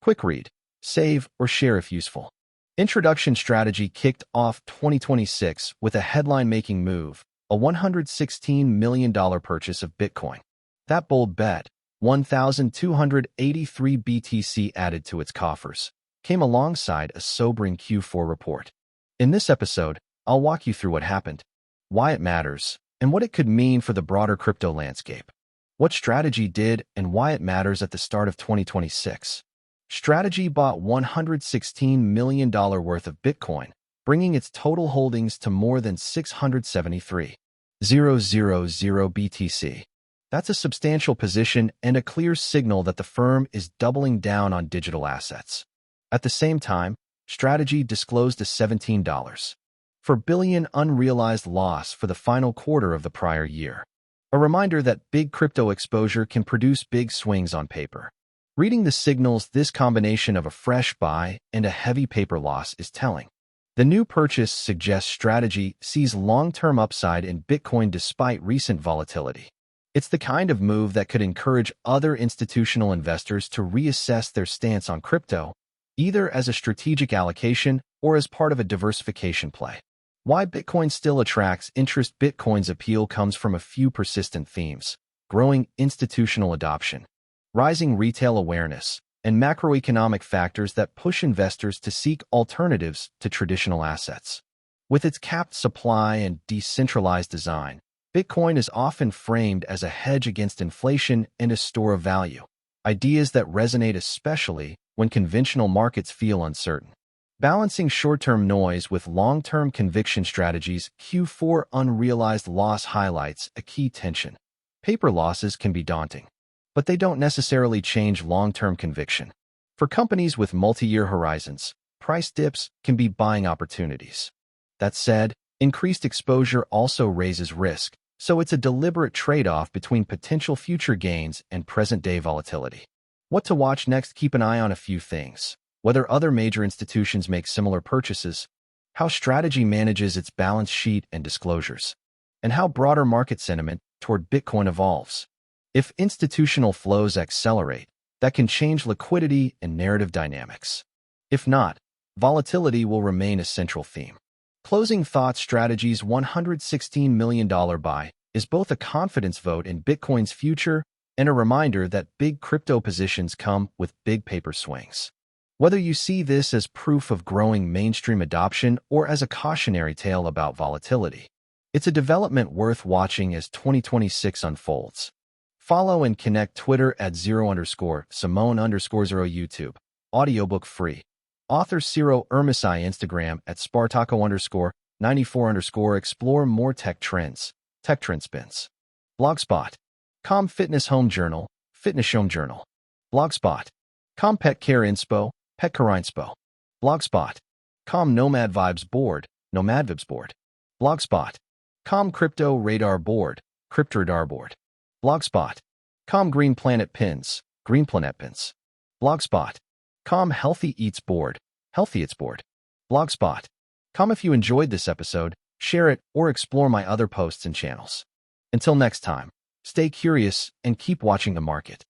Quick read, save, or share if useful. Introduction strategy kicked off 2026 with a headline-making move, a $116 million purchase of Bitcoin. That bold bet, 1,283 BTC added to its coffers, came alongside a sobering Q4 report. In this episode, I'll walk you through what happened, why it matters, and what it could mean for the broader crypto landscape. What strategy did and why it matters at the start of 2026. Strategy bought $116 million worth of Bitcoin, bringing its total holdings to more than 673,000 BTC. That's a substantial position and a clear signal that the firm is doubling down on digital assets. At the same time, Strategy disclosed a $17.4 billion unrealized loss for the final quarter of the prior year. A reminder that big crypto exposure can produce big swings on paper. Reading the signals, this combination of a fresh buy and a heavy paper loss is telling. The new purchase suggests Strategy sees long-term upside in Bitcoin despite recent volatility. It's the kind of move that could encourage other institutional investors to reassess their stance on crypto, either as a strategic allocation or as part of a diversification play. Why Bitcoin still attracts interest. Bitcoin's appeal comes from a few persistent themes: growing institutional adoption, rising retail awareness, and macroeconomic factors that push investors to seek alternatives to traditional assets. With its capped supply and decentralized design, Bitcoin is often framed as a hedge against inflation and a store of value, ideas that resonate especially when conventional markets feel uncertain. Balancing short-term noise with long-term conviction strategies, Q4 unrealized loss highlights a key tension. Paper losses can be daunting, but they don't necessarily change long-term conviction. For companies with multi-year horizons, price dips can be buying opportunities. That said, increased exposure also raises risk, so it's a deliberate trade-off between potential future gains and present-day volatility. What to watch next? Keep an eye on a few things: whether other major institutions make similar purchases, how Strategy manages its balance sheet and disclosures, and how broader market sentiment toward Bitcoin evolves. If institutional flows accelerate, that can change liquidity and narrative dynamics. If not, volatility will remain a central theme. Closing thoughts: Strategy's $116 million buy is both a confidence vote in Bitcoin's future and a reminder that big crypto positions come with big paper swings. Whether you see this as proof of growing mainstream adoption or as a cautionary tale about volatility, it's a development worth watching as 2026 unfolds. Follow and connect Twitter at @0_Simone_0 YouTube. Audiobook free. Author Ciro Ermisai. Instagram at Spartaco_94_. Explore more tech trends. Tech Trend Spins. Blogspot.com. Fitness Home Journal. Fitness Home Journal. Blogspot.com. Pet Care Inspo. Pet Care Inspo. Blogspot.com. Nomad Vibes Board. Nomad Vibes Board. Blogspot.com. Crypto Radar Board. Crypto Radar Board. Blogspot.com. Green Planet Pins. Green Planet Pins. Blogspot.com. Healthy Eats Board. Healthy Eats Board. Blogspot.com. If you enjoyed this episode, share it or explore my other posts and channels. Until next time, stay curious and keep watching the market.